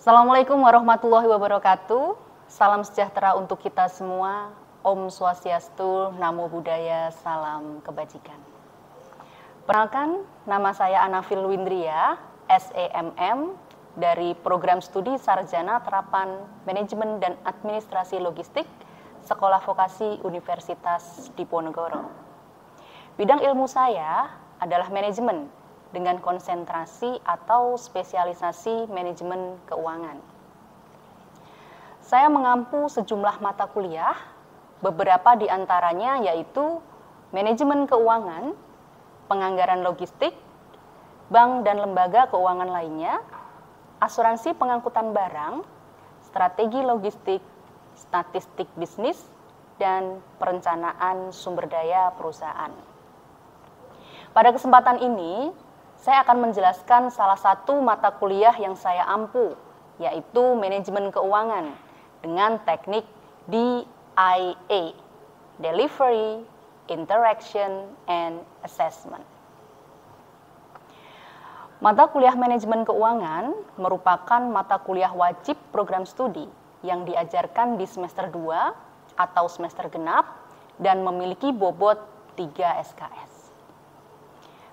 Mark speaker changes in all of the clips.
Speaker 1: Assalamualaikum warahmatullahi wabarakatuh. Salam sejahtera untuk kita semua. Om Swastiastu, Namo Buddhaya, salam kebajikan. Perkenalkan, nama saya Anafil Windria, SEMM, dari Program Studi Sarjana Terapan Manajemen dan Administrasi Logistik, Sekolah Vokasi Universitas Diponegoro. Bidang ilmu saya adalah manajemen, dengan konsentrasi atau spesialisasi manajemen keuangan. Saya mengampu sejumlah mata kuliah, beberapa di antaranya yaitu manajemen keuangan, penganggaran logistik, bank dan lembaga keuangan lainnya, asuransi pengangkutan barang, strategi logistik, statistik bisnis, dan perencanaan sumber daya perusahaan. Pada kesempatan ini, saya akan menjelaskan salah satu mata kuliah yang saya ampu, yaitu manajemen keuangan dengan teknik DIA, Delivery, Interaction, and Assessment. Mata kuliah manajemen keuangan merupakan mata kuliah wajib program studi yang diajarkan di semester 2 atau semester genap dan memiliki bobot 3 SKS.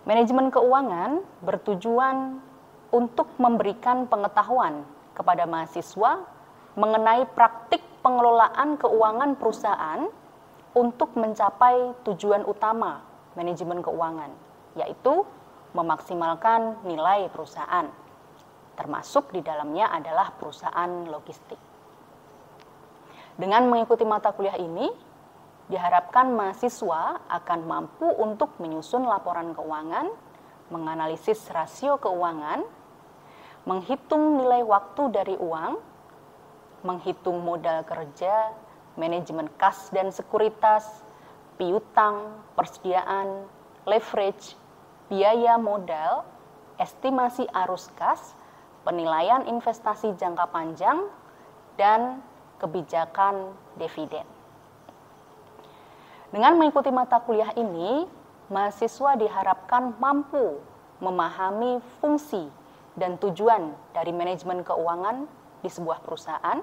Speaker 1: Manajemen keuangan bertujuan untuk memberikan pengetahuan kepada mahasiswa mengenai praktik pengelolaan keuangan perusahaan untuk mencapai tujuan utama manajemen keuangan, yaitu memaksimalkan nilai perusahaan, termasuk di dalamnya adalah perusahaan logistik. Dengan mengikuti mata kuliah ini, diharapkan mahasiswa akan mampu untuk menyusun laporan keuangan, menganalisis rasio keuangan, menghitung nilai waktu dari uang, menghitung modal kerja, manajemen kas dan sekuritas, piutang, persediaan, leverage, biaya modal, estimasi arus kas, penilaian investasi jangka panjang, dan kebijakan dividen. Dengan mengikuti mata kuliah ini, mahasiswa diharapkan mampu memahami fungsi dan tujuan dari manajemen keuangan di sebuah perusahaan,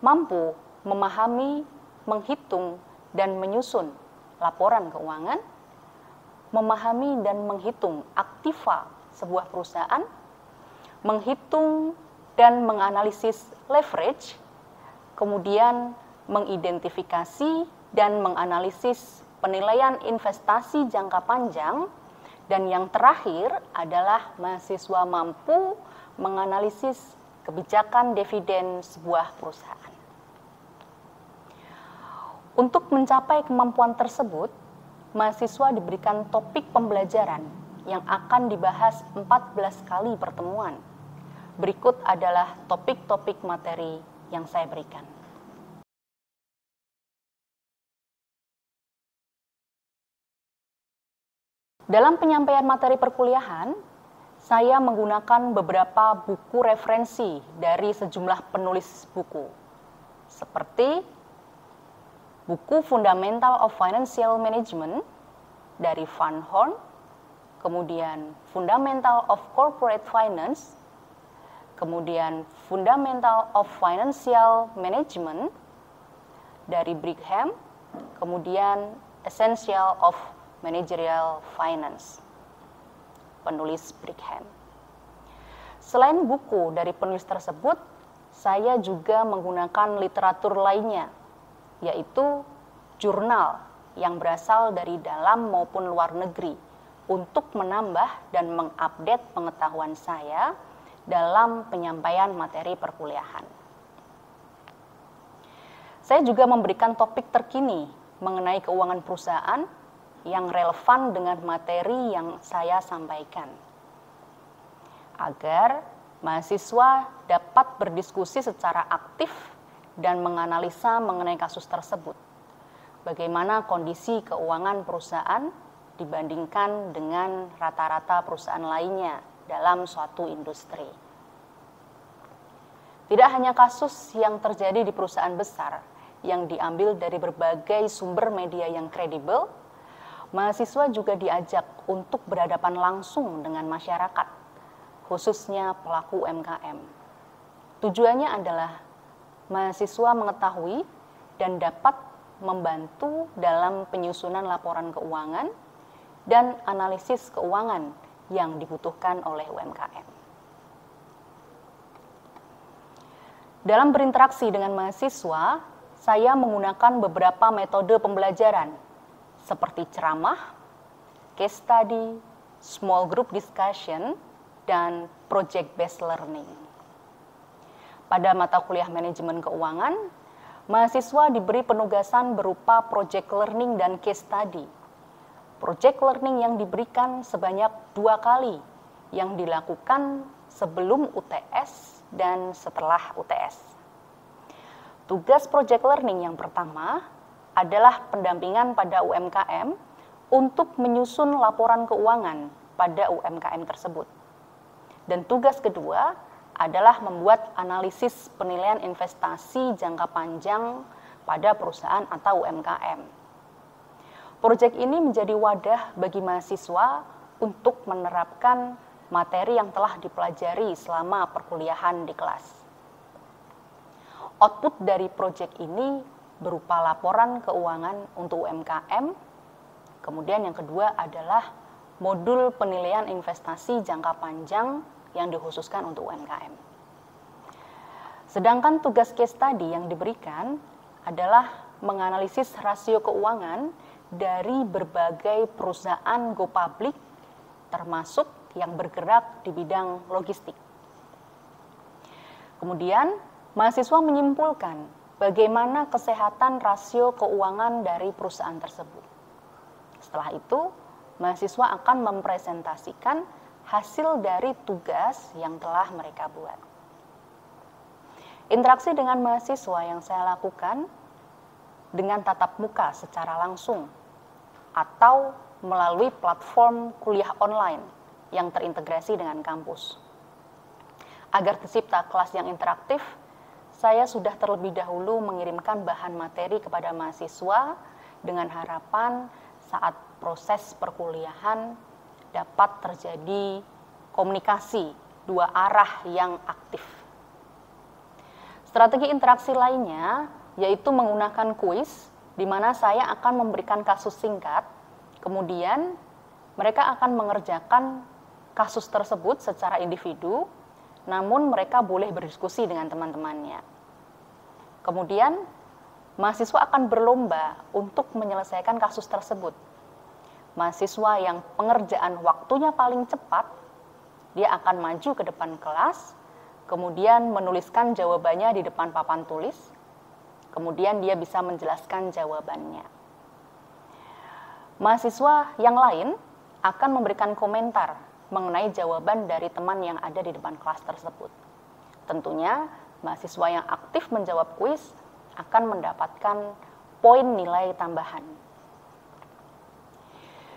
Speaker 1: mampu memahami, menghitung, dan menyusun laporan keuangan, memahami dan menghitung aktiva sebuah perusahaan, menghitung dan menganalisis leverage, kemudian mengidentifikasi dan menganalisis penilaian investasi jangka panjang, dan yang terakhir adalah mahasiswa mampu menganalisis kebijakan dividen sebuah perusahaan. Untuk mencapai kemampuan tersebut, mahasiswa diberikan topik pembelajaran yang akan dibahas 14 kali pertemuan. Berikut adalah topik-topik materi yang saya berikan. Dalam penyampaian materi perkuliahan, saya menggunakan beberapa buku referensi dari sejumlah penulis buku, seperti buku Fundamental of Financial Management dari Van Horn, kemudian Fundamental of Corporate Finance, kemudian Fundamental of Financial Management dari Brigham, kemudian Essential of Managerial Finance, penulis Brigham. Selain buku dari penulis tersebut, saya juga menggunakan literatur lainnya, yaitu jurnal yang berasal dari dalam maupun luar negeri untuk menambah dan mengupdate pengetahuan saya dalam penyampaian materi perkuliahan. Saya juga memberikan topik terkini mengenai keuangan perusahaan yang relevan dengan materi yang saya sampaikan, agar mahasiswa dapat berdiskusi secara aktif dan menganalisa mengenai kasus tersebut. Bagaimana kondisi keuangan perusahaan dibandingkan dengan rata-rata perusahaan lainnya dalam suatu industri. Tidak hanya kasus yang terjadi di perusahaan besar yang diambil dari berbagai sumber media yang kredibel, mahasiswa juga diajak untuk berhadapan langsung dengan masyarakat, khususnya pelaku UMKM. Tujuannya adalah mahasiswa mengetahui dan dapat membantu dalam penyusunan laporan keuangan dan analisis keuangan yang dibutuhkan oleh UMKM. Dalam berinteraksi dengan mahasiswa, saya menggunakan beberapa metode pembelajaran seperti ceramah, case study, small group discussion, dan project-based learning. Pada mata kuliah manajemen keuangan, mahasiswa diberi penugasan berupa project learning dan case study. Project learning yang diberikan sebanyak 2 kali, yang dilakukan sebelum UTS dan setelah UTS. Tugas project learning yang pertama adalah pendampingan pada UMKM untuk menyusun laporan keuangan pada UMKM tersebut. Dan tugas kedua adalah membuat analisis penilaian investasi jangka panjang pada perusahaan atau UMKM. Proyek ini menjadi wadah bagi mahasiswa untuk menerapkan materi yang telah dipelajari selama perkuliahan di kelas. Output dari proyek ini berupa laporan keuangan untuk UMKM. Kemudian yang kedua adalah modul penilaian investasi jangka panjang yang dikhususkan untuk UMKM. Sedangkan tugas case study yang diberikan adalah menganalisis rasio keuangan dari berbagai perusahaan go public, termasuk yang bergerak di bidang logistik. Kemudian, mahasiswa menyimpulkan bagaimana kesehatan rasio keuangan dari perusahaan tersebut. Setelah itu, mahasiswa akan mempresentasikan hasil dari tugas yang telah mereka buat. Interaksi dengan mahasiswa yang saya lakukan dengan tatap muka secara langsung atau melalui platform kuliah online yang terintegrasi dengan kampus. Agar tercipta kelas yang interaktif, saya sudah terlebih dahulu mengirimkan bahan materi kepada mahasiswa dengan harapan saat proses perkuliahan dapat terjadi komunikasi 2 arah yang aktif. Strategi interaksi lainnya yaitu menggunakan kuis, di mana saya akan memberikan kasus singkat, kemudian mereka akan mengerjakan kasus tersebut secara individu, namun mereka boleh berdiskusi dengan teman-temannya. Kemudian, mahasiswa akan berlomba untuk menyelesaikan kasus tersebut. Mahasiswa yang pengerjaan waktunya paling cepat, dia akan maju ke depan kelas, kemudian menuliskan jawabannya di depan papan tulis, kemudian dia bisa menjelaskan jawabannya. Mahasiswa yang lain akan memberikan komentar mengenai jawaban dari teman yang ada di depan kelas tersebut. Tentunya, mahasiswa yang aktif menjawab kuis akan mendapatkan poin nilai tambahan.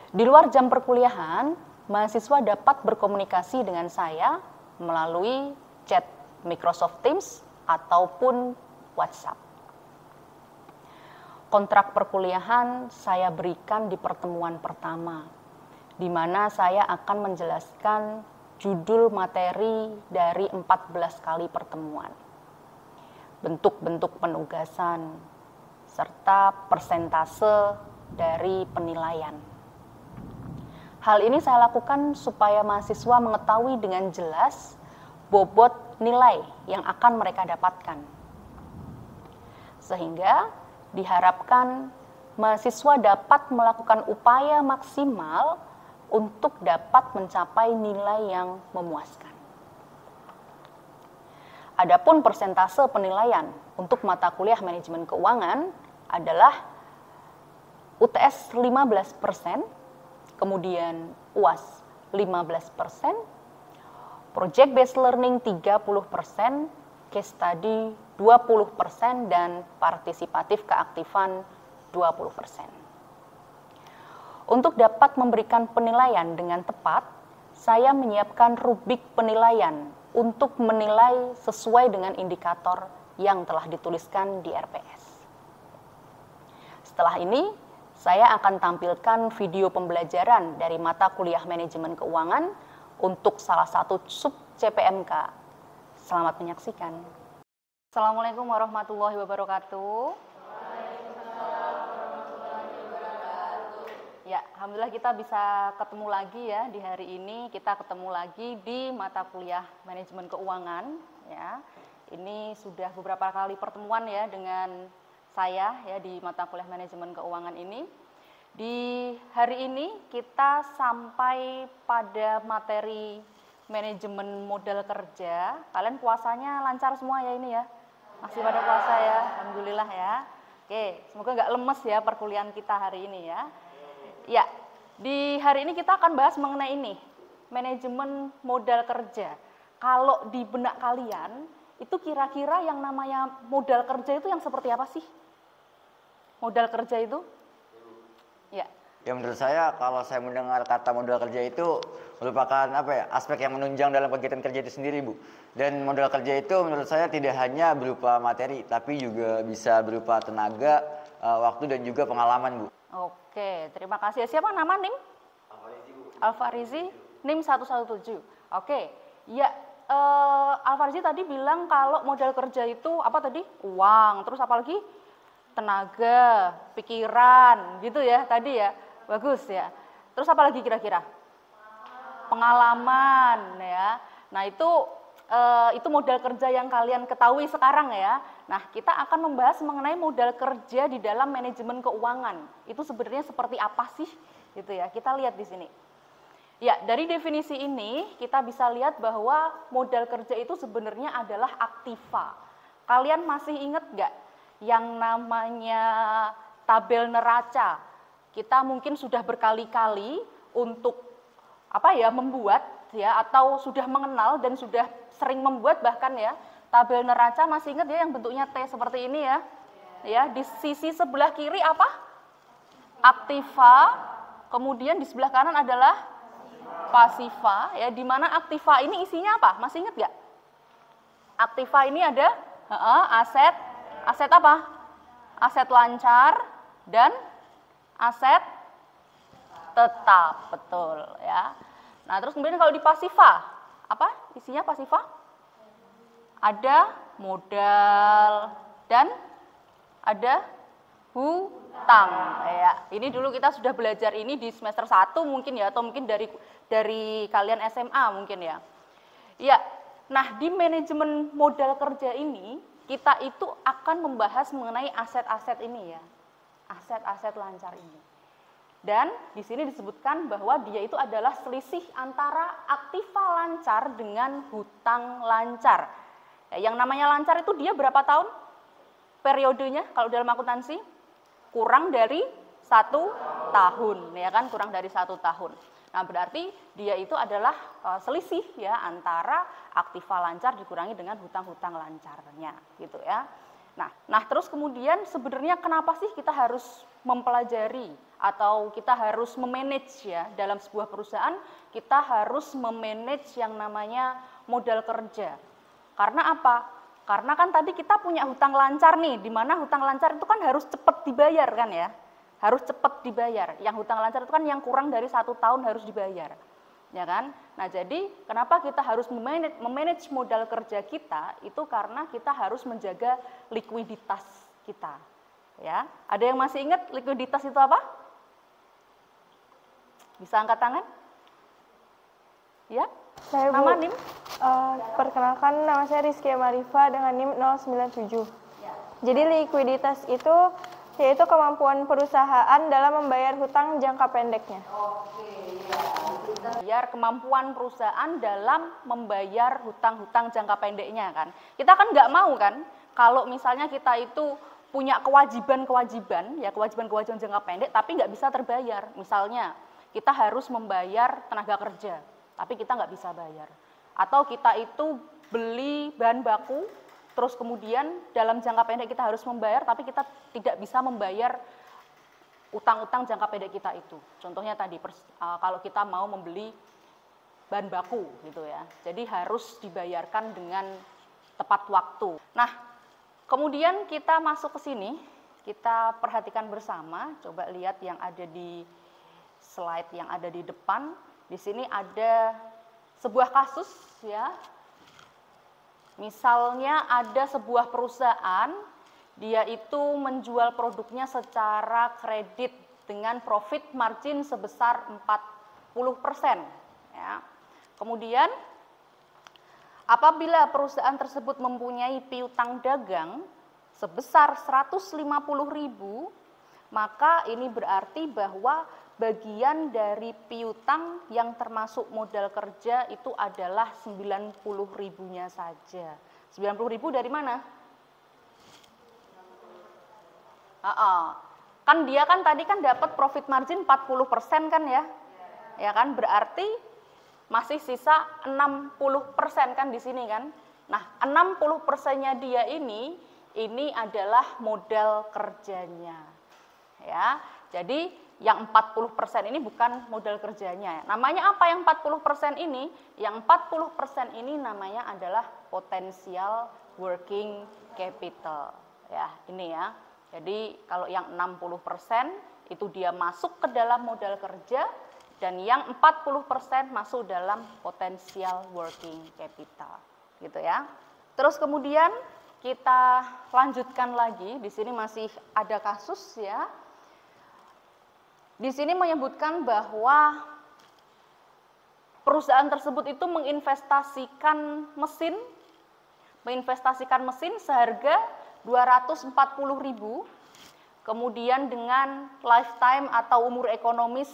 Speaker 1: Di luar jam perkuliahan, mahasiswa dapat berkomunikasi dengan saya melalui chat Microsoft Teams ataupun WhatsApp. Kontrak perkuliahan saya berikan di pertemuan pertama, di mana saya akan menjelaskan judul materi dari 14 kali pertemuan, bentuk-bentuk penugasan, serta persentase dari penilaian. Hal ini saya lakukan supaya mahasiswa mengetahui dengan jelas bobot nilai yang akan mereka dapatkan. Sehingga diharapkan mahasiswa dapat melakukan upaya maksimal untuk dapat mencapai nilai yang memuaskan. Adapun persentase penilaian untuk mata kuliah manajemen keuangan adalah UTS 15%, kemudian UAS 15%, project based learning 30%, case study 20%, dan partisipatif keaktifan 20%. Untuk dapat memberikan penilaian dengan tepat, saya menyiapkan rubrik penilaian untuk menilai sesuai dengan indikator yang telah dituliskan di RPS. Setelah ini, saya akan tampilkan video pembelajaran dari mata kuliah manajemen keuangan untuk salah satu sub CPMK, Selamat menyaksikan. Assalamualaikum warahmatullahi wabarakatuh. Ya, alhamdulillah kita bisa ketemu lagi ya di hari ini. Kita ketemu lagi di mata kuliah manajemen keuangan ya. Ini sudah beberapa kali pertemuan ya dengan saya ya di mata kuliah manajemen keuangan ini. Di hari ini kita sampai pada materi manajemen modal kerja. Kalian puasanya lancar semua ya ini ya? Masih pada puasa ya? Alhamdulillah ya. Oke, semoga nggak lemes ya perkuliahan kita hari ini ya. Ya, di hari ini kita akan bahas mengenai ini, manajemen modal kerja. Kalau di benak kalian, itu kira-kira yang namanya modal kerja itu yang seperti apa sih? Modal kerja itu? Ya.
Speaker 2: Ya menurut saya kalau saya mendengar kata modal kerja itu merupakan aspek yang menunjang dalam kegiatan kerja itu sendiri, Bu. Dan modal kerja itu menurut saya tidak hanya berupa materi, tapi juga bisa berupa tenaga, waktu dan juga pengalaman, Bu.
Speaker 1: Oke, terima kasih. Siapa nama NIM?
Speaker 2: Alfarizi, Bu.
Speaker 1: Alfarizi, NIM 117. Oke, ya Alfarizi tadi bilang kalau modal kerja itu apa tadi? Uang, terus apa lagi? Tenaga, pikiran, gitu ya tadi ya. Bagus ya. Terus apa lagi kira-kira? Pengalaman ya. Nah itu modal kerja yang kalian ketahui sekarang ya. Nah, kita akan membahas mengenai modal kerja di dalam manajemen keuangan. Itu sebenarnya seperti apa sih? Gitu ya. Kita lihat di sini. Ya, dari definisi ini kita bisa lihat bahwa modal kerja itu sebenarnya adalah aktiva. Kalian masih ingat nggak yang namanya tabel neraca? Kita mungkin sudah berkali-kali untuk membuat ya atau sudah mengenal dan sudah sering membuat bahkan ya tabel neraca. Masih ingat ya yang bentuknya T seperti ini ya. Ya, di sisi sebelah kiri apa? Aktiva. Kemudian di sebelah kanan adalah pasiva ya, di mana aktiva ini isinya apa? Masih ingat nggak? Aktiva ini ada aset apa? Aset lancar dan aset tetap, betul ya. Nah, terus kemudian kalau di pasiva, apa isinya pasiva? Ada modal dan ada hutang ya. Ini dulu kita sudah belajar ini di semester 1 mungkin ya, atau mungkin dari kalian SMA mungkin ya. Ya. Nah, di manajemen modal kerja ini kita itu akan membahas mengenai aset-aset ini ya. Aset-aset lancar ini. Dan di sini disebutkan bahwa dia itu adalah selisih antara aktiva lancar dengan hutang lancar. Ya, yang namanya lancar itu dia berapa tahun? Periodenya kalau dalam akuntansi kurang dari 1 tahun, ya kan, kurang dari 1 tahun. Nah, berarti dia itu adalah selisih ya antara aktiva lancar dikurangi dengan hutang-hutang lancarnya, gitu ya. Nah, terus kemudian sebenarnya kenapa sih kita harus mempelajari atau kita harus memanage ya dalam sebuah perusahaan, kita harus memanage yang namanya modal kerja. Karena apa? Karena kan tadi kita punya hutang lancar nih, di mana hutang lancar itu kan harus cepat dibayar kan ya. Harus cepat dibayar. Yang hutang lancar itu kan yang kurang dari 1 tahun harus dibayar. Ya kan? Nah, jadi kenapa kita harus memanage modal kerja kita? Itu karena kita harus menjaga likuiditas kita. Ya, ada yang masih ingat likuiditas itu apa? Bisa angkat tangan? Ya?
Speaker 3: Saya
Speaker 1: Nama
Speaker 3: Bu,
Speaker 1: NIM?
Speaker 3: Perkenalkan nama saya Rizky Marifa dengan NIM 097. Jadi likuiditas itu yaitu kemampuan perusahaan dalam membayar hutang jangka pendeknya.
Speaker 1: Biar kemampuan perusahaan dalam membayar hutang-hutang jangka pendeknya kan. Kita kan nggak mau kan kalau misalnya kita itu punya kewajiban-kewajiban jangka pendek tapi nggak bisa terbayar. Misalnya kita harus membayar tenaga kerja tapi kita nggak bisa bayar. Atau kita itu beli bahan baku terus kemudian dalam jangka pendek kita harus membayar tapi kita tidak bisa membayar utang-utang jangka pendek kita itu. Contohnya tadi kalau kita mau membeli bahan baku gitu ya. Jadi harus dibayarkan dengan tepat waktu. Nah, kemudian kita masuk ke sini, kita perhatikan bersama, coba lihat yang ada di slide yang ada di depan. Di sini ada sebuah kasus ya. Misalnya ada sebuah perusahaan, dia itu menjual produknya secara kredit dengan profit margin sebesar 40%. Ya. Kemudian, apabila perusahaan tersebut mempunyai piutang dagang sebesar 150.000, maka ini berarti bahwa bagian dari piutang yang termasuk modal kerja itu adalah 90.000-nya saja. 90.000 dari mana? Kan dia kan tadi kan dapat profit margin 40% kan ya? Ya kan, berarti masih sisa 60% kan di sini kan? Nah, 60%-nya dia ini adalah modal kerjanya. Ya. Jadi yang 40% ini bukan modal kerjanya. Namanya apa yang 40% ini? Yang 40% ini namanya adalah potensial working capital. Ya, ini ya. Jadi kalau yang 60% itu dia masuk ke dalam modal kerja dan yang 40% masuk dalam potensial working capital. Gitu ya. Terus kemudian kita lanjutkan lagi. Di sini masih ada kasus ya. Di sini menyebutkan bahwa perusahaan tersebut itu menginvestasikan mesin seharga 240.000, kemudian dengan lifetime atau umur ekonomis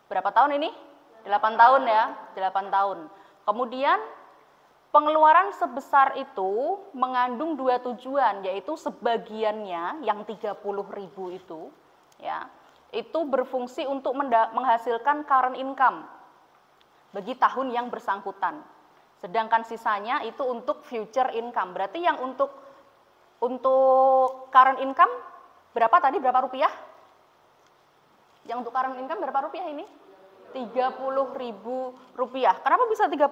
Speaker 1: berapa tahun ini? 8 tahun ya, 8 tahun. Kemudian pengeluaran sebesar itu mengandung dua tujuan, yaitu sebagiannya yang 30.000 itu ya, itu berfungsi untuk menghasilkan current income bagi tahun yang bersangkutan. Sedangkan sisanya itu untuk future income. Berarti yang untuk current income berapa tadi? Berapa rupiah? Yang untuk current income berapa rupiah ini? 30.000 rupiah. Kenapa bisa 30.000?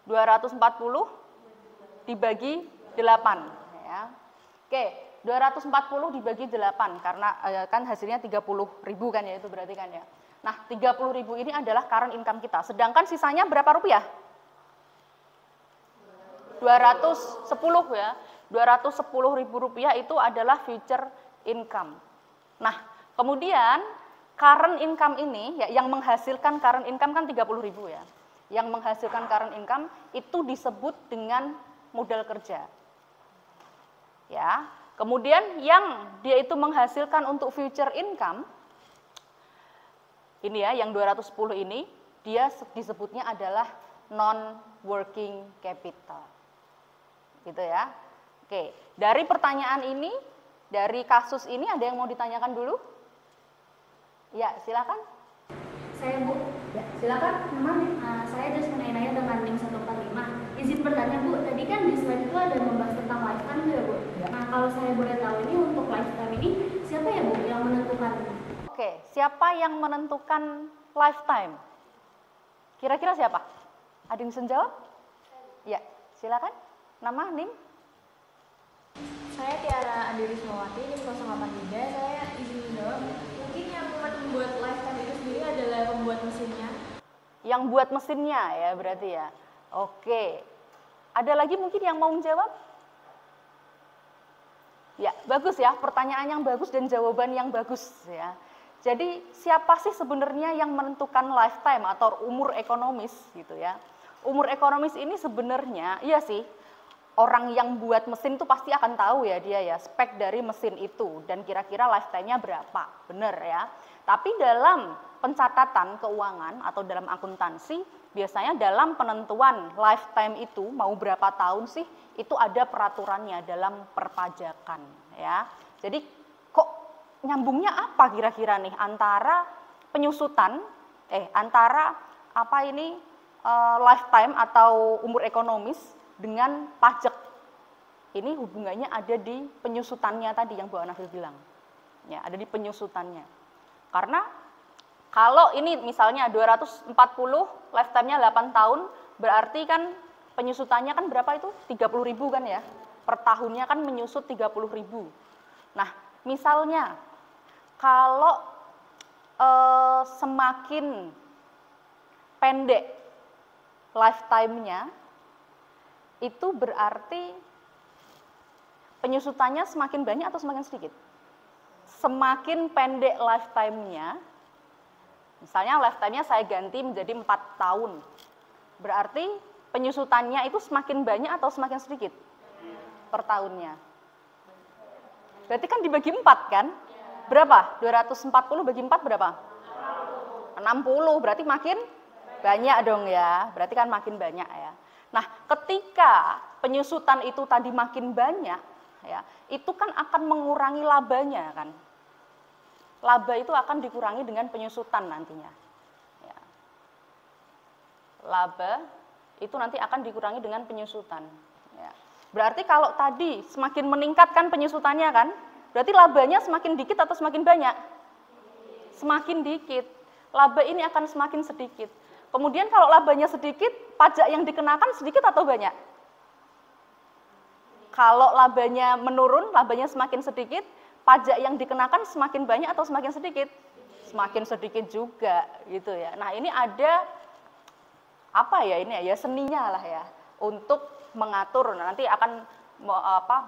Speaker 1: 240 dibagi 8 ya. Oke, 240 dibagi 8 karena kan hasilnya 30.000 kan ya, itu berarti kan ya. Nah, 30.000 ini adalah current income kita. Sedangkan sisanya berapa rupiah? 210 ya. 210.000 rupiah itu adalah future income. Nah, kemudian current income ini ya, yang menghasilkan current income kan 30.000 ya. Yang menghasilkan current income itu disebut dengan modal kerja. Ya. Kemudian yang dia itu menghasilkan untuk future income, ini ya yang 210 ini, dia disebutnya adalah non-working capital. Gitu ya. Oke, dari pertanyaan ini, dari kasus ini ada yang mau ditanyakan dulu? Ya, silakan.
Speaker 4: Saya Bu, ya, silakan. Memang saya just menanya dengan NIM 145. Izin bertanya Bu, tadi kan di slide itu ada membahas tentang lifetime ya Bu. Ya. Nah, kalau saya boleh tahu ini untuk lifetime ini siapa ya Bu yang menentukan?
Speaker 1: Oke, siapa yang menentukan lifetime? Kira-kira siapa? Ada yang bisa jawab? Ya, silakan. Nama, NIM?
Speaker 5: Saya Tiara Andiri Smawati, NIM 083. Saya izin menjawab. Mungkin yang membuat lifetime itu sendiri adalah pembuat mesinnya.
Speaker 1: Yang buat mesinnya ya berarti ya. Oke. Ada lagi mungkin yang mau menjawab? Ya, bagus ya. Pertanyaan yang bagus dan jawaban yang bagus ya. Jadi siapa sih sebenarnya yang menentukan lifetime atau umur ekonomis gitu ya? Umur ekonomis ini sebenarnya, iya sih, orang yang buat mesin itu pasti akan tahu ya dia ya, spek dari mesin itu dan kira-kira lifetime-nya berapa, bener ya. Tapi dalam pencatatan keuangan atau dalam akuntansi, biasanya dalam penentuan lifetime itu mau berapa tahun sih, itu ada peraturannya dalam perpajakan ya. Jadi kok nyambungnya apa kira-kira nih antara penyusutan, antara apa ini lifetime atau umur ekonomis dengan pajak. Ini hubungannya ada di penyusutannya tadi yang Bu Anafil bilang. Ya, ada di penyusutannya. Karena kalau ini misalnya 240, lifetime-nya 8 tahun, berarti kan penyusutannya kan berapa itu? 30.000 kan ya. Per tahunnya kan menyusut 30.000. Nah, misalnya kalau semakin pendek lifetime-nya, itu berarti penyusutannya semakin banyak atau semakin sedikit? Semakin pendek lifetime-nya, misalnya lifetime-nya saya ganti menjadi 4 tahun, berarti penyusutannya itu semakin banyak atau semakin sedikit per tahunnya? Berarti kan dibagi 4 kan? Berapa? 240 bagi 4 berapa? 60, berarti makin banyak dong ya, berarti kan makin banyak ya. Nah, ketika penyusutan itu tadi makin banyak, ya, itu kan akan mengurangi labanya kan. Laba itu akan dikurangi dengan penyusutan nantinya. Ya. Laba itu nanti akan dikurangi dengan penyusutan. Ya. Berarti kalau tadi semakin meningkatkan penyusutannya kan, berarti labanya semakin dikit atau semakin banyak? Semakin dikit. Laba ini akan semakin sedikit. Kemudian kalau labanya sedikit, pajak yang dikenakan sedikit atau banyak? Kalau labanya menurun, labanya semakin sedikit, pajak yang dikenakan semakin banyak atau semakin sedikit? Semakin sedikit juga gitu ya. Nah, ini ada apa ya ini ya seninya lah ya untuk mengatur. Nah, nanti akan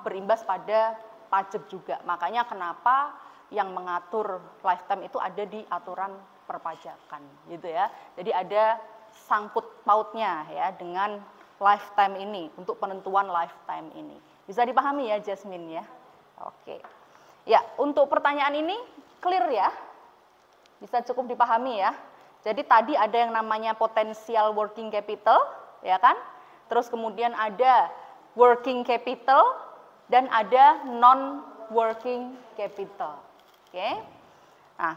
Speaker 1: berimbas pada pajak juga. Makanya kenapa yang mengatur lifetime itu ada di aturan perpajakan gitu ya. Jadi ada sangkut pautnya ya dengan lifetime ini untuk penentuan lifetime ini. Bisa dipahami ya Jasmine ya? Oke. Ya, untuk pertanyaan ini clear ya? Bisa cukup dipahami ya? Jadi tadi ada yang namanya potensial working capital, ya kan? Terus kemudian ada working capital dan ada non-working capital. Oke. Nah,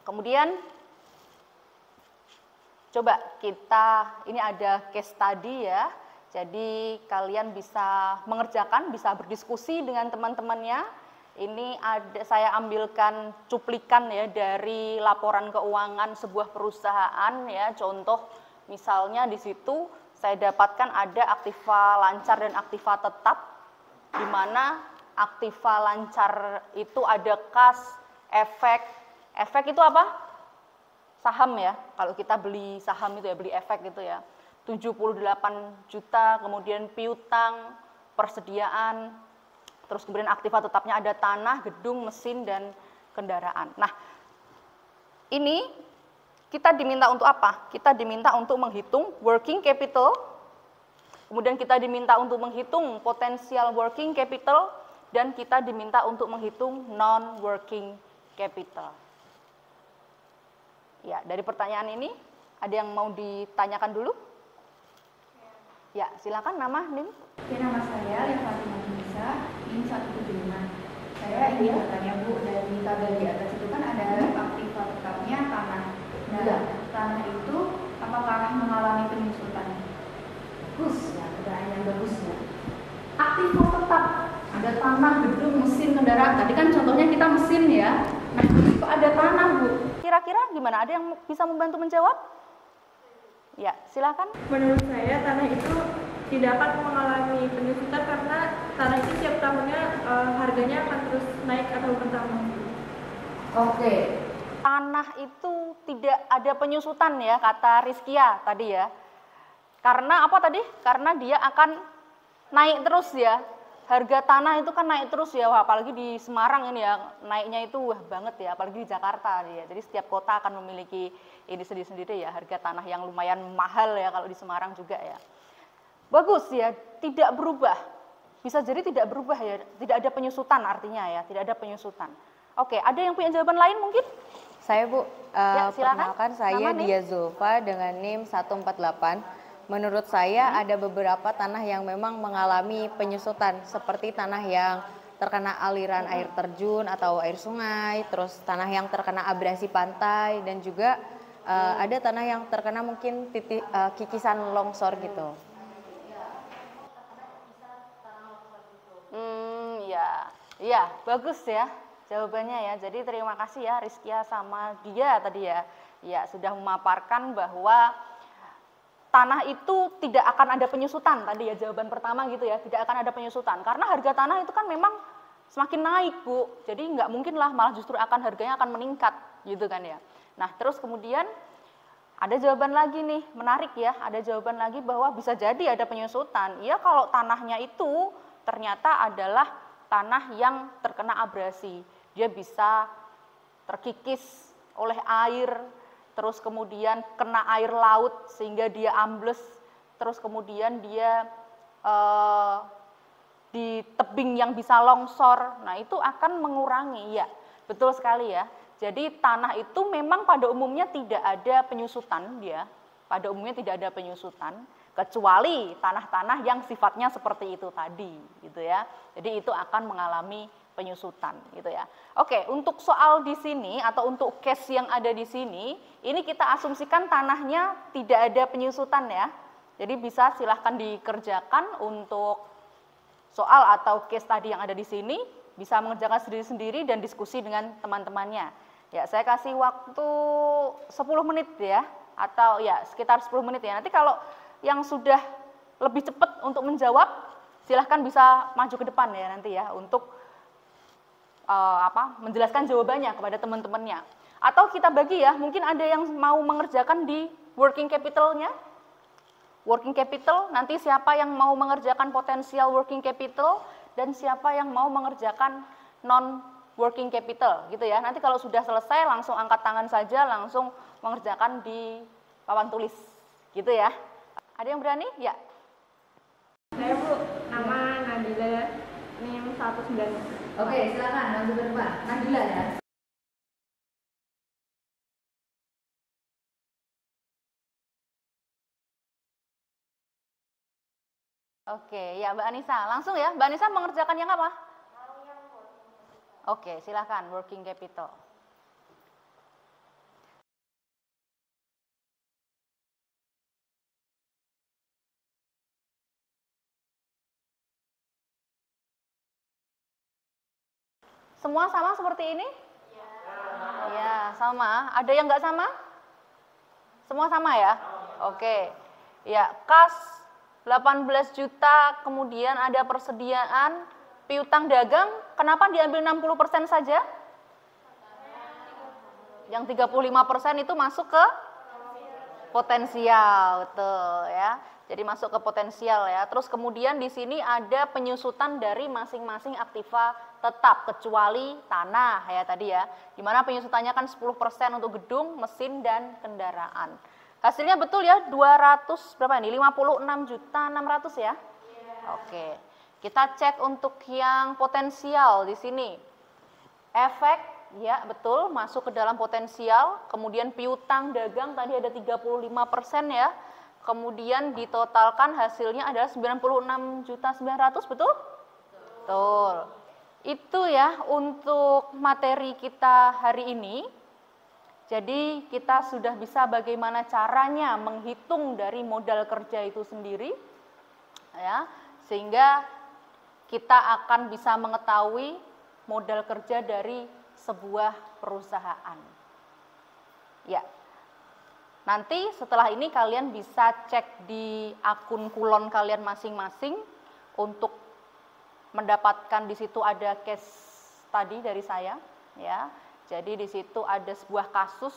Speaker 1: kemudian coba ini ada case study ya. Jadi kalian bisa mengerjakan, bisa berdiskusi dengan teman-temannya. Ini saya ambilkan cuplikan ya dari laporan keuangan sebuah perusahaan ya. Contoh misalnya di situ saya dapatkan ada aktiva lancar dan aktiva tetap, di mana aktiva lancar itu ada kas, efek itu apa? Saham ya. Kalau kita beli saham itu ya, beli efek gitu ya. 78 juta, kemudian piutang, persediaan, terus kemudian aktiva tetapnya ada tanah, gedung, mesin, dan kendaraan. Nah, ini kita diminta untuk apa? Kita diminta untuk menghitung working capital, kemudian kita diminta untuk menghitung potensial working capital, dan kita diminta untuk menghitung non-working capital. Ya, dari pertanyaan ini, ada yang mau ditanyakan dulu? Ya, silakan nama, Nim.
Speaker 6: Ya, nama saya Fatimah Nisa, NIM 175. Saya ingin bertanya Bu, dari tabel di atas itu kan ada aktiva tetapnya tanah. Nah, tanah itu apakah mengalami penyusutan?
Speaker 1: Bagus ya, pertanyaan yang bagus ya. Aktiva tetap, ada tanah, gedung, mesin, kendaraan. Tadi kan contohnya kita mesin ya. Nah, itu ada tanah Bu. Kira-kira gimana? Ada yang bisa membantu menjawab? Ya, silakan.
Speaker 3: Menurut saya tanah itu tidak akan mengalami penyusutan karena tanah itu tiap tahunnya harganya akan terus naik atau bertambah.
Speaker 1: Oke. Tanah itu tidak ada penyusutan ya, kata Rizkia tadi ya. Karena apa tadi? Karena dia akan naik terus ya. Harga tanah itu kan naik terus ya, wah, apalagi di Semarang ini ya, naiknya itu wah banget ya, apalagi di Jakarta ya. Jadi setiap kota akan memiliki ini sendiri-sendiri ya, harga tanah yang lumayan mahal ya kalau di Semarang juga ya. Bagus ya, tidak berubah. Bisa jadi tidak berubah ya, tidak ada penyusutan artinya ya, tidak ada penyusutan. Oke, ada yang punya jawaban lain mungkin?
Speaker 7: Saya Bu,
Speaker 1: Ya, silakan.
Speaker 7: perkenalkan saya
Speaker 1: Nama, Nim?
Speaker 7: Dia Zulfa dengan NIM 148. Menurut saya ada beberapa tanah yang memang mengalami penyusutan, seperti tanah yang terkena aliran air terjun atau air sungai, terus tanah yang terkena abrasi pantai, dan juga ada tanah yang terkena mungkin kikisan longsor gitu.
Speaker 1: Ya, bagus ya jawabannya ya. Jadi terima kasih ya Rizkia sama Dia tadi ya. Ya, sudah memaparkan bahwa tanah itu tidak akan ada penyusutan tadi ya, jawaban pertama gitu ya, tidak akan ada penyusutan karena harga tanah itu kan memang semakin naik Bu, jadi nggak mungkin lah, malah justru harganya akan meningkat gitu kan ya. Nah terus kemudian Ada jawaban lagi nih, menarik ya, ada jawaban lagi bahwa bisa jadi ada penyusutan. Iya, kalau tanahnya itu ternyata adalah tanah yang terkena abrasi. Dia bisa terkikis oleh air, terus kemudian kena air laut sehingga dia ambles, terus kemudian dia di tebing yang bisa longsor. Nah, itu akan mengurangi, ya, betul sekali ya. Jadi tanah itu memang pada umumnya tidak ada penyusutan dia, pada umumnya tidak ada penyusutan, kecuali tanah-tanah yang sifatnya seperti itu tadi, gitu ya. Jadi itu akan mengalami penyusutan, gitu ya. Oke, untuk soal di sini atau untuk case yang ada di sini, ini kita asumsikan tanahnya tidak ada penyusutan ya. Jadi bisa silahkan dikerjakan untuk soal atau case tadi yang ada di sini, bisa mengerjakan sendiri-sendiri dan diskusi dengan teman-temannya. Ya, saya kasih waktu 10 menit ya, atau ya sekitar 10 menit ya. Nanti kalau yang sudah lebih cepat untuk menjawab, silahkan bisa maju ke depan ya nanti ya, untuk menjelaskan jawabannya kepada teman-temannya. Atau kita bagi ya, mungkin ada yang mau mengerjakan di working capital-nya. Working capital, nanti siapa yang mau mengerjakan potensial working capital dan siapa yang mau mengerjakan non working capital gitu ya. Nanti kalau sudah selesai langsung angkat tangan saja, langsung mengerjakan di papan tulis gitu ya. Ada yang berani? Ya.
Speaker 3: Saya Bu, nama Nadila, NIM 19.
Speaker 8: Oke, silakan maju ke depan. Nadila ya.
Speaker 1: Oke, ya Mbak Anissa, langsung ya. Mbak Anissa mengerjakan yang apa? Oke, silakan working capital. Semua sama seperti ini? Ya, sama. Ada yang nggak sama? Semua sama ya? Oke. Ya, kas 18 juta, kemudian ada persediaan piutang dagang, kenapa diambil 60% saja? Yang 35% itu masuk ke potensial, betul ya. Jadi masuk ke potensial ya. Terus kemudian di sini ada penyusutan dari masing-masing aktiva tetap kecuali tanah ya tadi ya. Dimana penyusutannya kan 10% untuk gedung, mesin dan kendaraan. Hasilnya betul ya, 200 berapa ini? 56.600.000 ya? Oke. Kita cek untuk yang potensial di sini. Efek, ya betul, masuk ke dalam potensial. Kemudian piutang dagang tadi ada 35% ya. Kemudian ditotalkan hasilnya adalah 96.900.000, betul? Betul. Itu ya untuk materi kita hari ini. Jadi kita sudah bisa bagaimana caranya menghitung dari modal kerja itu sendiri. Ya, sehingga kita akan bisa mengetahui modal kerja dari sebuah perusahaan. Ya, nanti setelah ini kalian bisa cek di akun kulon kalian masing-masing untuk mendapatkan di situ ada case tadi dari saya. Ya, jadi di situ ada sebuah kasus.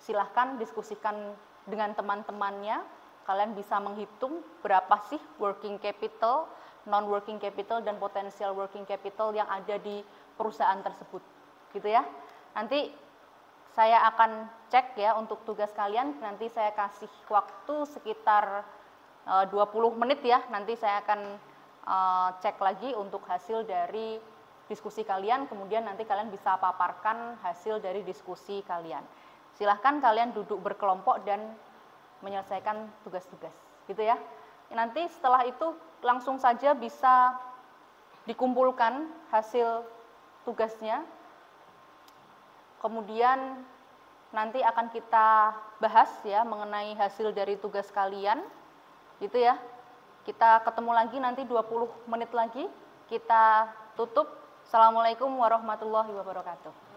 Speaker 1: Silahkan diskusikan dengan teman-temannya. Kalian bisa menghitung berapa sih working capital, non-working capital, dan potensial working capital yang ada di perusahaan tersebut. Gitu ya. Nanti saya akan cek ya untuk tugas kalian. Nanti saya kasih waktu sekitar 20 menit ya. Nanti saya akan cek lagi untuk hasil dari diskusi kalian. Kemudian nanti kalian bisa paparkan hasil dari diskusi kalian. Silahkan kalian duduk berkelompok dan menyelesaikan tugas-tugas, gitu ya. Nanti setelah itu langsung saja bisa dikumpulkan hasil tugasnya. Kemudian nanti akan kita bahas ya mengenai hasil dari tugas kalian, gitu ya. Kita ketemu lagi nanti 20 menit lagi. Kita tutup. Assalamualaikum warahmatullahi wabarakatuh.